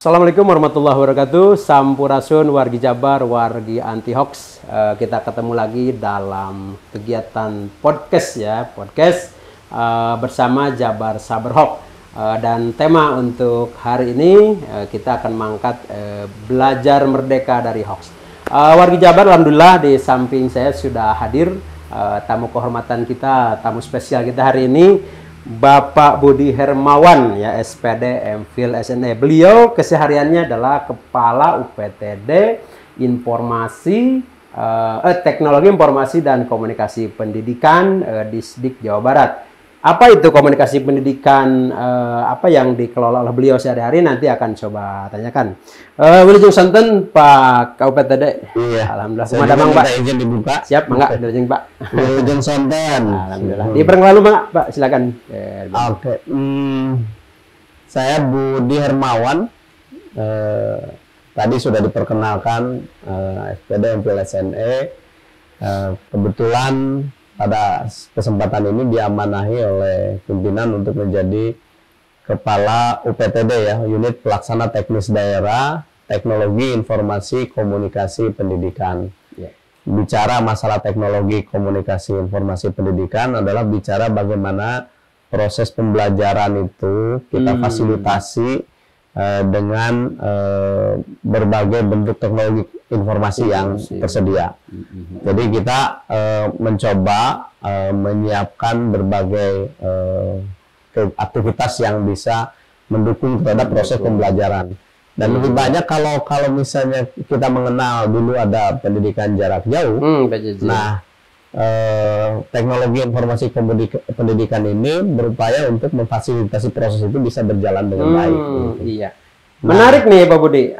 Assalamualaikum warahmatullahi wabarakatuh. Sampurasun, wargi Jabar, wargi anti hoax. Kita ketemu lagi dalam kegiatan podcast ya, bersama Jabar Sabar Hoax. Dan tema untuk hari ini kita akan mengangkat belajar merdeka dari hoax. Wargi Jabar, alhamdulillah di samping saya sudah hadir tamu kehormatan kita, tamu spesial kita hari ini, Bapak Budi Hermawan ya, SPD MPhil SNE. Beliau kesehariannya adalah Kepala UPTD Teknologi Informasi dan Komunikasi Pendidikan Disdik Jawa Barat. Apa itu komunikasi pendidikan, apa yang dikelola oleh beliau sehari-hari, nanti akan coba tanyakan. Wilujeng Santen Pak KUPTD. Iya. Alhamdulillah. Madamang Pak. Izin dibuka. Siap, mangga Wilujeng Pak. Wilujeng Santen. Alhamdulillah. Di lalu Pak, silakan. Oke. Saya Budi Hermawan. Tadi sudah diperkenalkan SPD MPhil SNE. Kebetulan pada kesempatan ini diamanahi oleh pimpinan untuk menjadi Kepala UPTD ya, Unit Pelaksana Teknis Daerah Teknologi Informasi Komunikasi Pendidikan. Bicara masalah teknologi komunikasi informasi pendidikan adalah bicara bagaimana proses pembelajaran itu kita fasilitasi dengan berbagai bentuk teknologi informasi yang tersedia. Jadi kita mencoba menyiapkan berbagai aktivitas yang bisa mendukung terhadap proses pembelajaran. Dan lebih banyak kalau misalnya kita mengenal dulu ada pendidikan jarak jauh. Nah, teknologi informasi pendidikan ini berupaya untuk memfasilitasi proses itu bisa berjalan dengan baik. Iya. Menarik nih Pak Budi,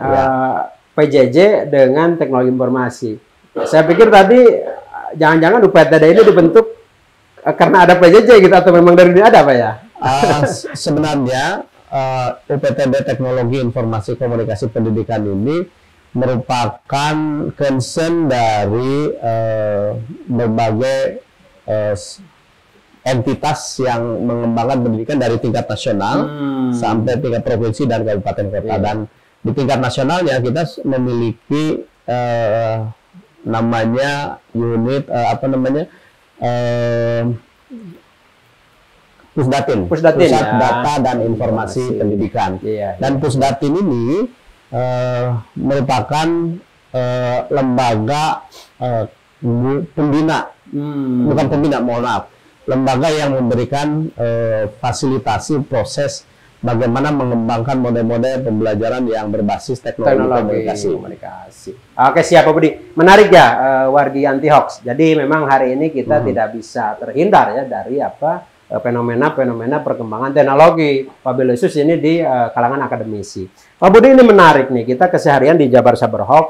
PJJ dengan teknologi informasi. Saya pikir tadi jangan-jangan UPTD ini dibentuk karena ada PJJ gitu, atau memang dari ini ada Pak ya? Sebenarnya UPTD Teknologi Informasi Komunikasi Pendidikan ini merupakan concern dari berbagai entitas yang mengembangkan pendidikan dari tingkat nasional sampai tingkat provinsi dan kabupaten kota. Dan di tingkat nasionalnya kita memiliki namanya unit Pusdatin, Pusat Data dan Informasi Pendidikan. Dan Pusdatin ini merupakan lembaga pembina, bukan pembina, mohon maaf, lembaga yang memberikan fasilitasi proses bagaimana mengembangkan model-model pembelajaran yang berbasis teknologi komunikasi. Oke, siap Pak Budi. Menarik ya, wargi anti hoax. Jadi memang hari ini kita tidak bisa terhindar ya dari fenomena-fenomena perkembangan teknologi, wabil khusus ini di kalangan akademisi. Pak Budi, ini menarik nih, kita keseharian di Jabar Sabar Hoax,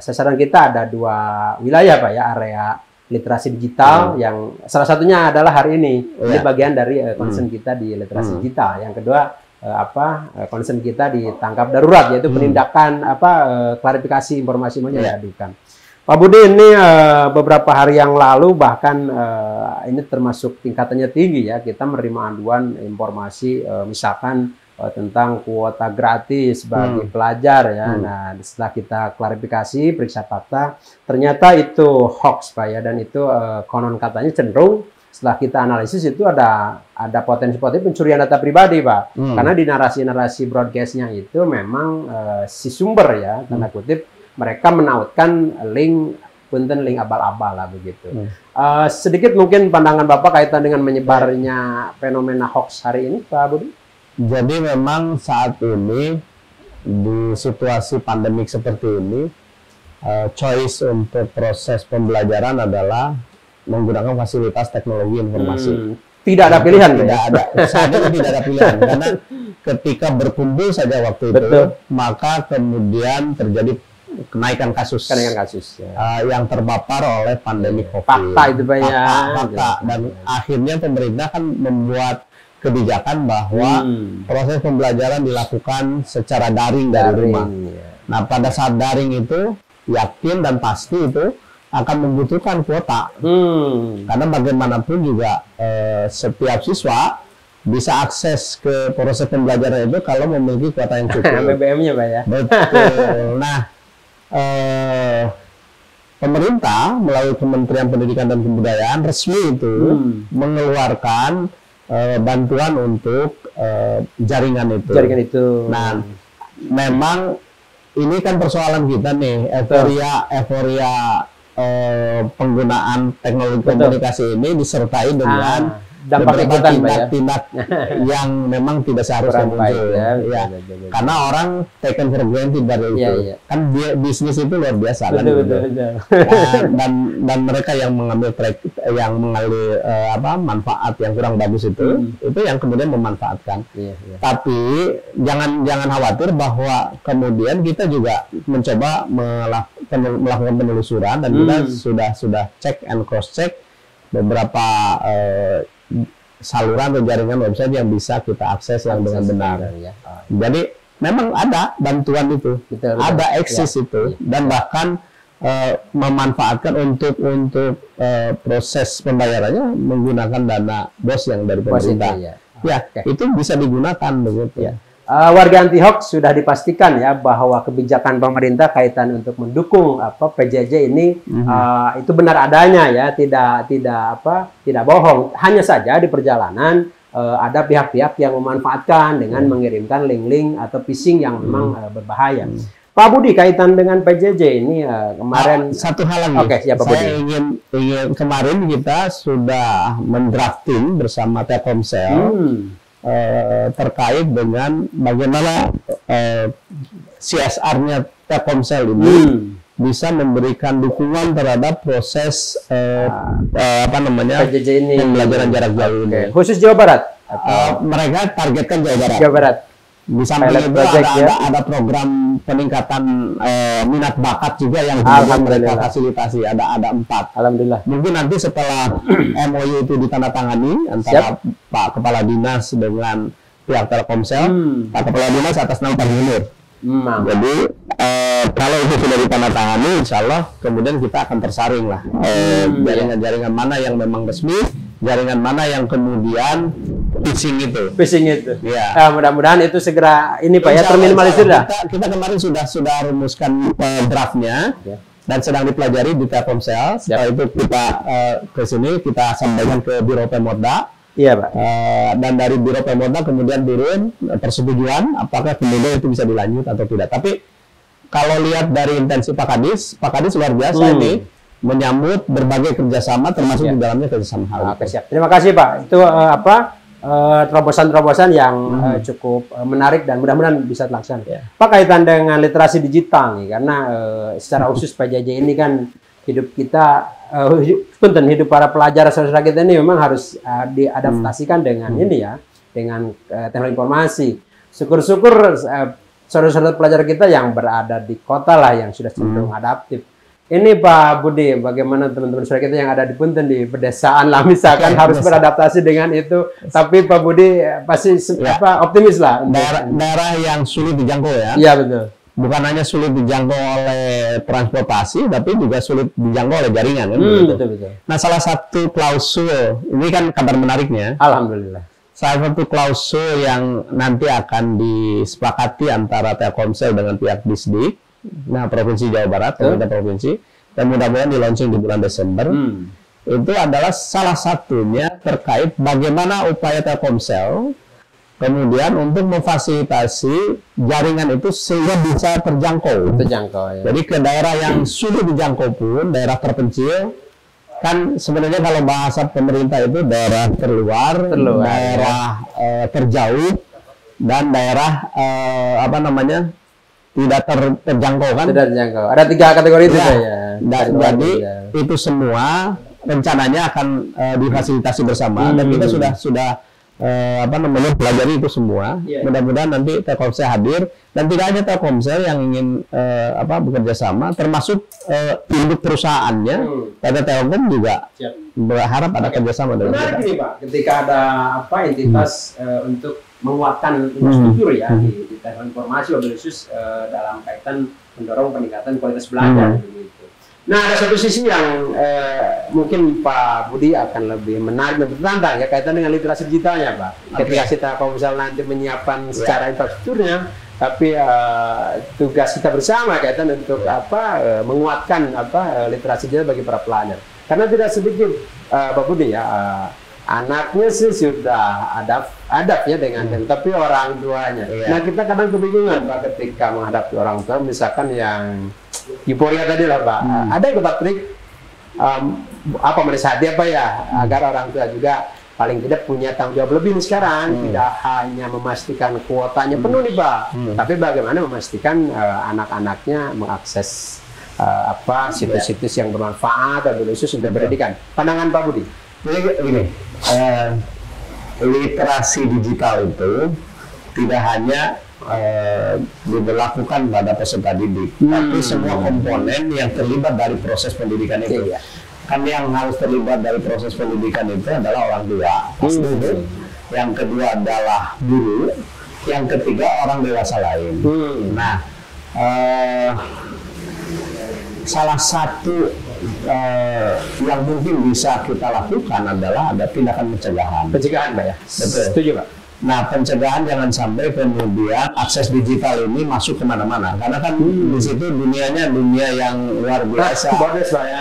sasaran kita ada dua wilayah Pak ya, area literasi digital yang salah satunya adalah hari ini. Ini bagian dari concern kita di literasi digital. Yang kedua concern kita di tangkap darurat, yaitu penindakan klarifikasi informasi menyadukan. Pak Budi, ini beberapa hari yang lalu bahkan ini termasuk tingkatannya tinggi ya, kita menerima aduan informasi misalkan tentang kuota gratis bagi pelajar ya. Nah, setelah kita klarifikasi, periksa fakta, ternyata itu hoax Pak ya, dan itu konon katanya cenderung setelah kita analisis itu ada potensi-potensi pencurian data pribadi Pak. Karena di narasi-narasi broadcast-nya itu memang si sumber ya, tanda kutip, mereka menautkan link abal-abal lah begitu. Sedikit mungkin pandangan Bapak kaitan dengan menyebarnya fenomena hoax hari ini Pak Budi? Jadi memang saat ini di situasi pandemik seperti ini, choice untuk proses pembelajaran adalah menggunakan fasilitas teknologi informasi. Tidak ada pilihan. Tidak ada. Saat ini tidak ada pilihan karena ketika berkumpul saja waktu itu, maka kemudian terjadi kenaikan kasus yang terpapar oleh pandemi COVID. Fakta itu banyak. Fakta. Dan akhirnya pemerintah kan membuat kebijakan bahwa proses pembelajaran dilakukan secara daring dari rumah. Nah, pada saat daring itu yakin dan pasti itu akan membutuhkan kuota. Karena bagaimanapun juga setiap siswa bisa akses ke proses pembelajaran itu kalau memiliki kuota yang cukup. BBM-nya Pak ya. Betul. Nah, pemerintah melalui Kementerian Pendidikan dan Kebudayaan resmi itu mengeluarkan bantuan untuk jaringan itu. Jaringan itu. Nah, memang ini kan persoalan kita nih, euforia penggunaan teknologi komunikasi ini disertai dengan dampak tindak-tindak yang memang tidak seharusnya muncul. Ya. Karena orang taken for granted dari itu. Kan bisnis itu luar biasa kan. Dan mereka yang mengambil manfaat yang kurang bagus itu yang kemudian memanfaatkan. Tapi jangan khawatir bahwa kemudian kita juga mencoba melakukan penelusuran dan kita sudah check and cross check beberapa saluran atau jaringan website yang bisa kita akses yang dengan benar. Jadi memang ada bantuan itu, ada eksis itu, dan bahkan memanfaatkan untuk proses pembayarannya menggunakan dana BOS yang dari pemerintah. Itu bisa digunakan begitu. Warga anti hoax sudah dipastikan ya bahwa kebijakan pemerintah kaitan untuk mendukung PJJ ini itu benar adanya ya, tidak bohong. Hanya saja di perjalanan ada pihak-pihak yang memanfaatkan dengan mengirimkan link-link atau phishing yang memang berbahaya. Pak Budi, kaitan dengan PJJ ini kemarin satu hal lagi. Saya ingin kemarin kita sudah mendrafting bersama Telkomsel terkait dengan bagaimana CSR-nya Telkomsel ini bisa memberikan dukungan terhadap proses PJJ ini, pembelajaran jarak jauh ini. Khusus Jawa Barat? Mereka targetkan Jawa Barat. Jawa Barat. Di samping itu ada program peningkatan minat bakat juga yang mereka fasilitasi, ada 4. Alhamdulillah. Mungkin nanti setelah MOU itu ditandatangani antara Pak Kepala Dinas dengan pihak Telkomsel, Pak Kepala Dinas atas nama Pak Gubernur. Jadi kalau itu sudah ditandatangani, insya Allah kemudian kita akan tersaring lah jaringan-jaringan mana yang memang resmi, jaringan mana yang kemudian phishing itu. Ya. Mudah-mudahan itu segera ini Pak ya terminimalisir dah. Kita kemarin sudah rumuskan draftnya dan sedang dipelajari di Telkomsel. Setelah itu kita ke sini kita sampaikan ke Biro Pemodda. Iya Pak. Dan dari Biro Pemodda kemudian turun persetujuan apakah kemudian itu bisa dilanjut atau tidak. Tapi kalau lihat dari intensi Pak Kadis luar biasa ini menyambut berbagai kerjasama termasuk di dalamnya kerjasama hal. Siap. Terima kasih Pak. Itu terobosan-terobosan yang cukup menarik dan mudah-mudahan bisa terlaksana. Pak, kaitan dengan literasi digital nih, karena secara khusus PJJ ini kan hidup kita, hidup para pelajar saudara kita ini memang harus diadaptasikan dengan ini ya, dengan teknologi informasi. Syukur-syukur saudara-saudara pelajar kita yang berada di kota lah yang sudah cenderung adaptif. Ini Pak Budi, bagaimana teman-teman saudara kita yang ada di Punten di pedesaan lah misalkan harus beradaptasi dengan itu. Tapi Pak Budi pasti optimis lah. Daerah yang sulit dijangkau ya. Iya betul. Bukan hanya sulit dijangkau oleh transportasi, tapi juga sulit dijangkau oleh jaringan kan. Betul. Nah, salah satu klausul ini kan kabar menariknya. Alhamdulillah. Salah satu klausul yang nanti akan disepakati antara Telkomsel dengan pihak Disdik. Nah, Provinsi Jawa Barat, pemerintah provinsi, dan mudah-mudahan di launching di bulan Desember, itu adalah salah satunya terkait bagaimana upaya Telkomsel kemudian untuk memfasilitasi jaringan itu sehingga bisa terjangkau. Jadi ke daerah yang sudah dijangkau pun, daerah terpencil, kan sebenarnya kalau bahasa pemerintah itu daerah terluar daerah terjauh, dan daerah tidak terjangkau kan? Tidak terjangkau. Ada 3 kategori itu ya. Jadi itu semua rencananya akan difasilitasi bersama dan kita sudah pelajari itu semua. Mudah-mudahan nanti Telkomsel hadir dan tidak hanya Telkomsel yang ingin bekerja sama, termasuk induk perusahaannya. PT Telkom juga berharap ada kerjasama dengan kita. Ini Pak, ketika ada entitas untuk menguatkan infrastruktur ya di teknologi informasi wabil khusus dalam kaitan mendorong peningkatan kualitas belajar gitu. Nah, ada satu sisi yang mungkin Pak Budi akan lebih menarik dan bertantang ya kaitan dengan literasi digitalnya, Pak. Ketika kita kalau misalnya nanti menyiapkan secara infrastrukturnya, tapi tugas kita bersama kaitan untuk menguatkan literasi digital bagi para pelajar. Karena tidak sedikit Pak Budi ya anaknya sih sudah adab ya dengan tapi orang tuanya. Nah, kita kadang kebingungan Pak ketika menghadapi orang tua, misalkan yang euforia tadi lah Pak. Ada yang Pak trik menasihati agar orang tua juga paling tidak punya tanggung jawab lebih nih sekarang, tidak hanya memastikan kuotanya penuh nih Pak, tapi bagaimana memastikan anak-anaknya mengakses situs-situs yang bermanfaat atau khusus untuk pendidikan. Pandangan Pak Budi? Jadi begini, literasi digital itu tidak hanya diberlakukan pada peserta didik, tapi semua komponen yang terlibat dari proses pendidikan itu. Kan yang harus terlibat dari proses pendidikan itu adalah orang tua, pasti itu. Yang kedua adalah guru, yang ketiga orang dewasa lain. Nah, salah satu yang mungkin bisa kita lakukan adalah ada tindakan pencegahan. Pencegahan, Pak ya? Betul. Setuju, Pak. Nah, pencegahan jangan sampai kemudian akses digital ini masuk kemana-mana, karena kan di situ dunianya dunia yang luar biasa,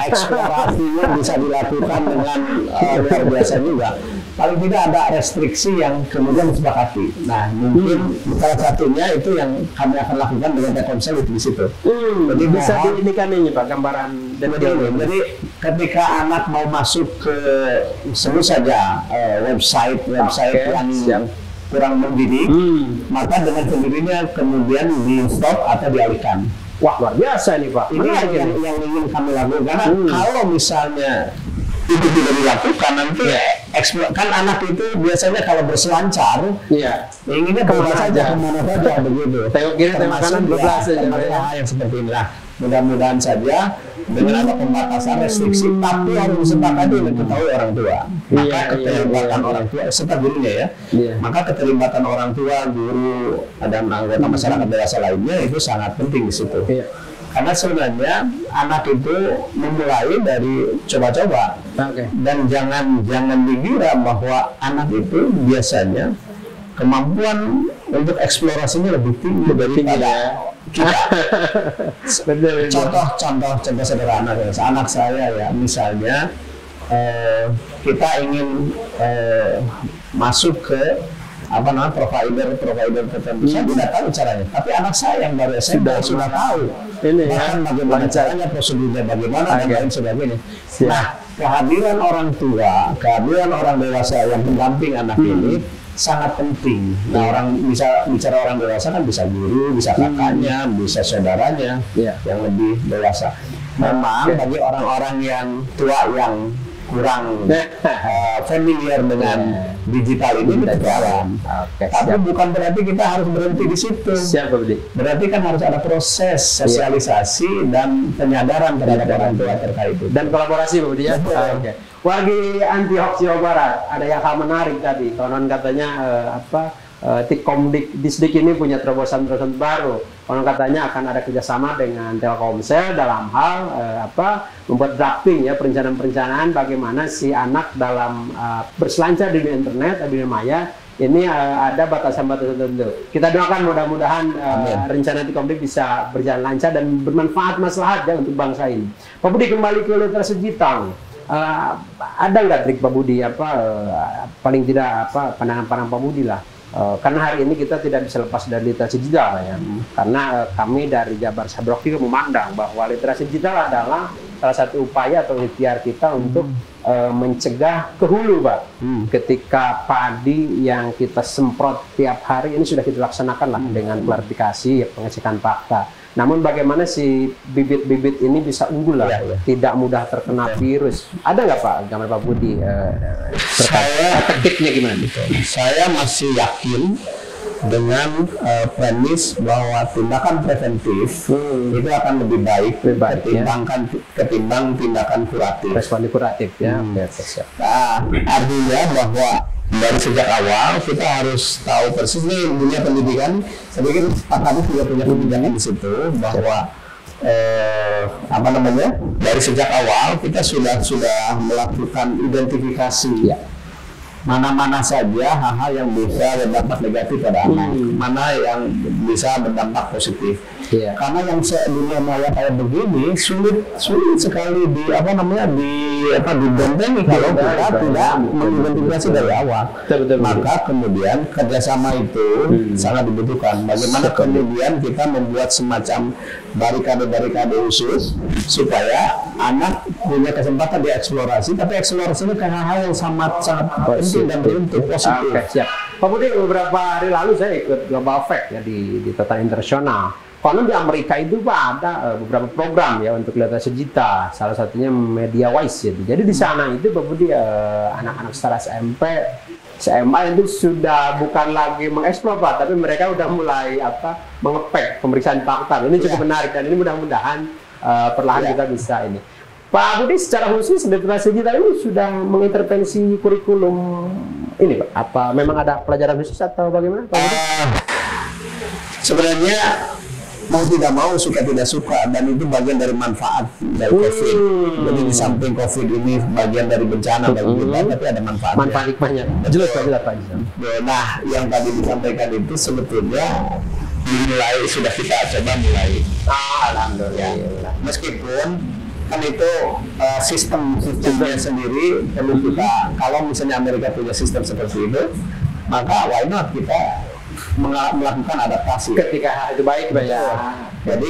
eksplorasinya bisa dilakukan dengan luar biasa juga. Paling tidak ada restriksi yang kemudian disepakati. Nah, mungkin salah satunya itu yang kami akan lakukan dengan Telkomsel di situ. Jadi bisa diinikan ini Pak gambaran dan jadi ketika anak mau masuk ke sebut saja website yang kurang mendidik, maka dengan sendirinya kemudian di stop atau dialihkan. Wah, luar biasa nih Pak. Ini yang ingin kami lakukan. Karena kalau misalnya itu tidak dilakukan, nanti kan anak itu biasanya kalau berselancar, inginnya kemana saja begitu. Tengok kiri, tengok kanan, belas yang seperti inilah. Mudah-mudahan saja dengan ada pembatasan restriksi, tapi harus disepakati dan diketahui orang tua. Maka keterlibatan orang tua serta gurunya maka keterlibatan orang tua, guru, dan anggota masyarakat dewasa lainnya itu sangat penting di situ. Karena sebenarnya anak itu memulai dari coba-coba, dan jangan dikira bahwa anak itu biasanya kemampuan untuk eksplorasinya lebih tinggi daripada kita. Contoh sederhana, anak saya ya, misalnya kita ingin masuk ke provider tertentu, saya tidak tahu caranya, tapi anak saya yang baru SMA sudah tahu bahkan bagaimana caranya, prosedurnya bagaimana, dan lain sebagainya. Nah, kehadiran orang tua, kehadiran orang dewasa yang mendamping anak ini sangat penting. Nah, orang bisa bicara orang dewasa kan bisa guru, bisa kakaknya, bisa saudaranya yang lebih dewasa. Memang bagi orang-orang yang tua yang kurang familiar dengan digital ini kita jalan. Tapi bukan berarti kita harus berhenti di situ. Berarti kan harus ada proses sosialisasi dan penyadaran terhadap orang tua terkait itu. Dan kolaborasi Pak Budi ya. Wargi anti hoax Jawa Barat, ada yang hal menarik tadi. Konon katanya Tikkomdikdisdik ini punya terobosan-terobosan baru. Konon katanya akan ada kerjasama dengan Telkomsel dalam hal membuat drafting ya, perencanaan-perencanaan bagaimana si anak dalam berselancar di dunia internet, di dunia maya ini ada batasan-batasan tertentu. Kita doakan mudah-mudahan rencana Tikkomdik bisa berjalan lancar dan bermanfaat maslahat ya untuk bangsa ini. Pak Budi, kembali ke literasi digital. Ada nggak trik Pak Budi paling tidak pandangan-pandangan Pak Budi lah, karena hari ini kita tidak bisa lepas dari literasi digital ya, karena kami dari Jabar Sabrok juga memandang bahwa literasi digital adalah salah satu upaya atau ikhtiar kita untuk mencegah ke hulu Pak, ketika padi yang kita semprot tiap hari ini sudah kita laksanakan lah dengan klarifikasi, pengecekan fakta. Namun bagaimana si bibit-bibit ini bisa unggul lah, tidak mudah terkena virus. Ada nggak Pak, gambar Pak Budi tekniknya gimana? Saya masih yakin dengan premis bahwa tindakan preventif itu akan lebih baik ketimbang tindakan kuratif. Respon kuratif ya. Nah, artinya bahwa dari sejak awal kita harus tahu persis nih dunia pendidikan. Saya pikir Pak Kadis juga punya kebijakan di situ bahwa apa namanya, dari sejak awal kita sudah melakukan identifikasi ya, mana-mana saja hal-hal yang bisa berdampak negatif pada anak, mana yang bisa berdampak positif. Yeah. Karena yang dunia maya kayak begini sulit sekali dibentengi kalau kita tidak mengidentifikasi dari awal. Betul. Maka kemudian kerjasama itu sangat dibutuhkan. Bagaimana kemudian kita membuat semacam barikade khusus supaya anak punya kesempatan dieksplorasi, tapi eksplorasinya ke hal-hal yang sangat penting dan beruntung positif. Oke, siap. Pak Budi, beberapa hari lalu saya ikut Global Fact ya di tatanan internasional. Karena di Amerika itu Pak ada beberapa program ya untuk literasi digital, salah satunya Media Wise gitu. Jadi di sana itu Pak Budi anak-anak setara SMP, SMA itu sudah bukan lagi mengeksplor Pak, tapi mereka udah mulai mengepek pemeriksaan fakta. Ini cukup menarik dan ini mudah-mudahan perlahan kita bisa ini. Pak Budi, secara khusus literasi digital ini sudah mengintervensi kurikulum ini Pak? Apa memang ada pelajaran khusus atau bagaimana Pak Budi? Sebenarnya mau tidak mau, suka tidak suka, dan itu bagian dari manfaat dari COVID. Jadi di samping COVID ini bagian dari bencana bagi kita, tapi ada manfaatnya. Manfaat hikmahnya. Jelas Pak. Nah, yang tadi disampaikan itu sebetulnya sudah kita coba mulai. Alhamdulillah. Meskipun kan itu sistemnya sendiri perlu kita, kalau misalnya Amerika punya sistem seperti itu, maka why not kita melakukan adaptasi ketika hal itu baik Pak ya. Jadi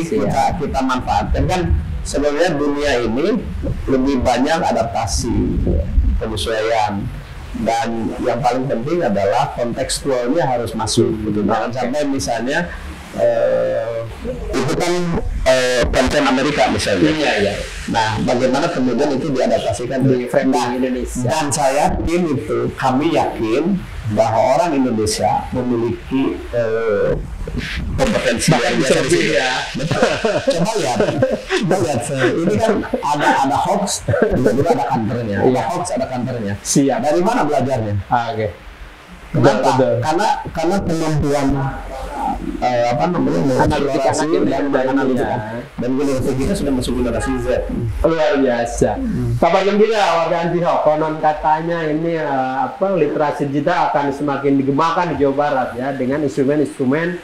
kita manfaatkan, kan sebenarnya dunia ini lebih banyak adaptasi, penyesuaian, dan yang paling penting adalah kontekstualnya harus masuk. Jangan sampai misalnya itu kan konten Amerika misalnya. Nah, bagaimana kemudian itu diadaptasikan di framing Indonesia? Dan saya kami yakin bahwa orang Indonesia memiliki kompetensi yang lebih ya. Coba lihat, ini kan ada hoax, juga ada kantornya. Ada hoax, ada kantornya. Siap. Dari mana belajarnya? Oke. Kenapa? Karena kemampuan analitik dan generasi kita sudah masuk generasi Z. Luar biasa. Kabar gembira warga Antihok, konon katanya ini literasi digital akan semakin digemakan di Jawa Barat ya dengan instrumen-instrumen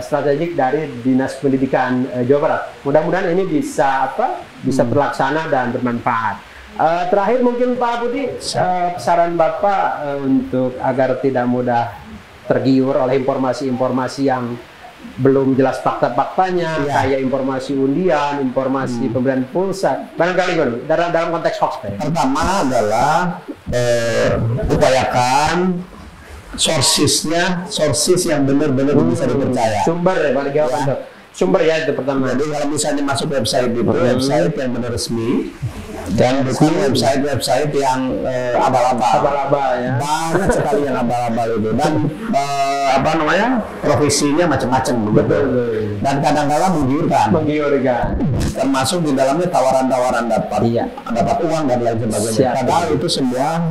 strategik dari Dinas Pendidikan Jawa Barat. Mudah-mudahan ini bisa terlaksana dan bermanfaat. Terakhir mungkin Pak Budi, saran Bapak untuk agar tidak mudah tergiur oleh informasi-informasi yang belum jelas fakta-faktanya, kayak informasi undian, informasi pemberian pulsa, barangkali dalam konteks hoax. Pertama adalah upayakan sources yang benar-benar bisa dipercaya. Sumber ya, paling jawaban Dok. Sumber ya itu pertama. Jadi kalau misalnya masuk website itu, website yang benar resmi, dan bukan website yang abal-abal ya. Banyak sekali yang abal-abal itu, dan profesinya macam-macam betul. Dan kadang-kadang menggiurkan. Termasuk di dalamnya tawaran-tawaran dapat uang dan lain sebagainya. Padahal itu semua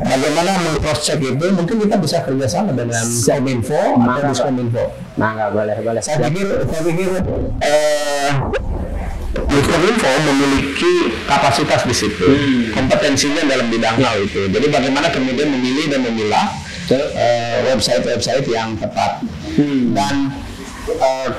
bagaimana meng-cross-check itu, mungkin kita bisa kerjasama dengan Kominfo atau Diskominfo. Nah, nggak boleh. Saya pikir Kominfo memiliki kapasitas di situ, kompetensinya dalam bidang hal itu. Jadi bagaimana kemudian memilih dan memilah website-website yang tepat. Dan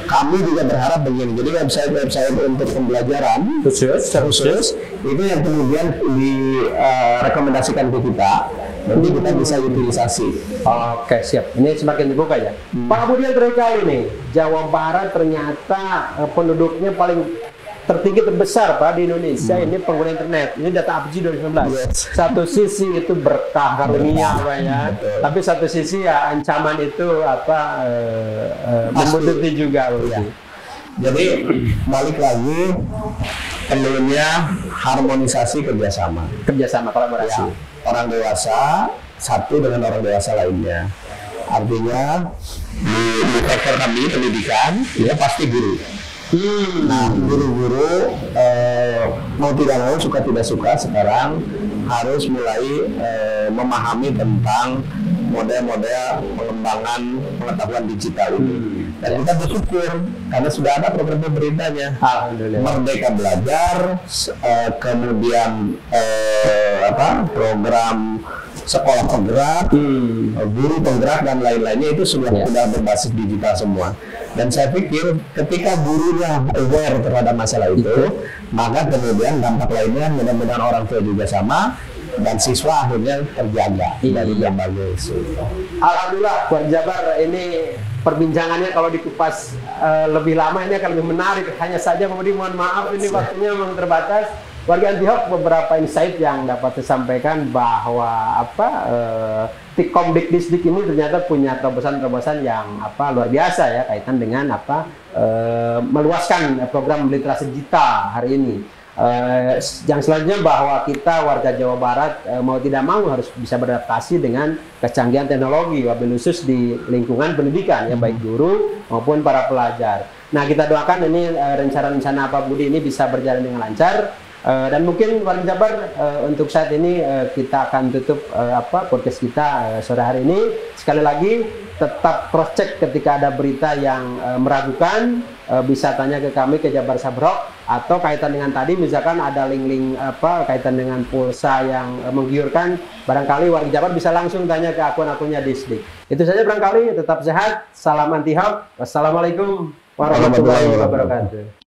kami juga berharap begini. Jadi website untuk pembelajaran khusus itu yang kemudian direkomendasikan ke kita. Nanti kita bisa utilisasi. Oke, siap. Ini semakin terbuka ya. Pak Budi, yang terakhir kali nih, Jawa Barat ternyata penduduknya paling tertinggi terbesar Pak di Indonesia ini pengguna internet. Ini data APJ 2019. Satu sisi itu berkah karunia Pak ya. Tapi satu sisi ya ancaman itu membutuhkan juga Pak. Jadi balik lagi perlunya harmonisasi kerjasama kolaborasi. Orang dewasa satu dengan orang dewasa lainnya. Artinya di sektor kami pendidikan, dia pasti guru. Nah, guru-guru mau tidak mau, suka tidak suka sekarang harus mulai memahami tentang model-model pengembangan pengetahuan digital ini. Dan kita bersyukur karena sudah ada program pemerintahnya. Alhamdulillah. Merdeka Belajar, kemudian program sekolah penggerak, guru penggerak dan lain-lainnya itu sudah berbasis digital semua. Dan saya pikir ketika gurunya aware terhadap masalah itu, maka kemudian dampak lainnya mudah-mudahan orang tua juga sama dan siswa akhirnya terjaga dari berbagai isu. Alhamdulillah, Wargi Jabar, ini perbincangannya kalau dikupas lebih lama ini akan lebih menarik. Hanya saja kemudian mohon maaf ini waktunya memang terbatas. Wargi Antihoax, beberapa insight yang dapat disampaikan bahwa Tikkom Dikdisdik ini ternyata punya terobosan-terobosan yang luar biasa ya, kaitan dengan meluaskan program literasi digital hari ini. Yang selanjutnya bahwa kita warga Jawa Barat mau tidak mau harus bisa beradaptasi dengan kecanggihan teknologi, wabil khusus di lingkungan pendidikan ya, baik guru maupun para pelajar. Nah, kita doakan ini rencana-rencana Pak Budi ini bisa berjalan dengan lancar. Dan mungkin Wargi Jabar, untuk saat ini kita akan tutup podcast kita sore hari ini. Sekali lagi tetap cross check ketika ada berita yang meragukan, bisa tanya ke kami ke Jabar Sabrok, atau kaitan dengan tadi misalkan ada link-link kaitan dengan pulsa yang menggiurkan, barangkali Wargi Jabar bisa langsung tanya ke akun-akunnya Disdik. Itu saja barangkali, tetap sehat, salam Antihoax. Wassalamualaikum warahmatullahi wabarakatuh.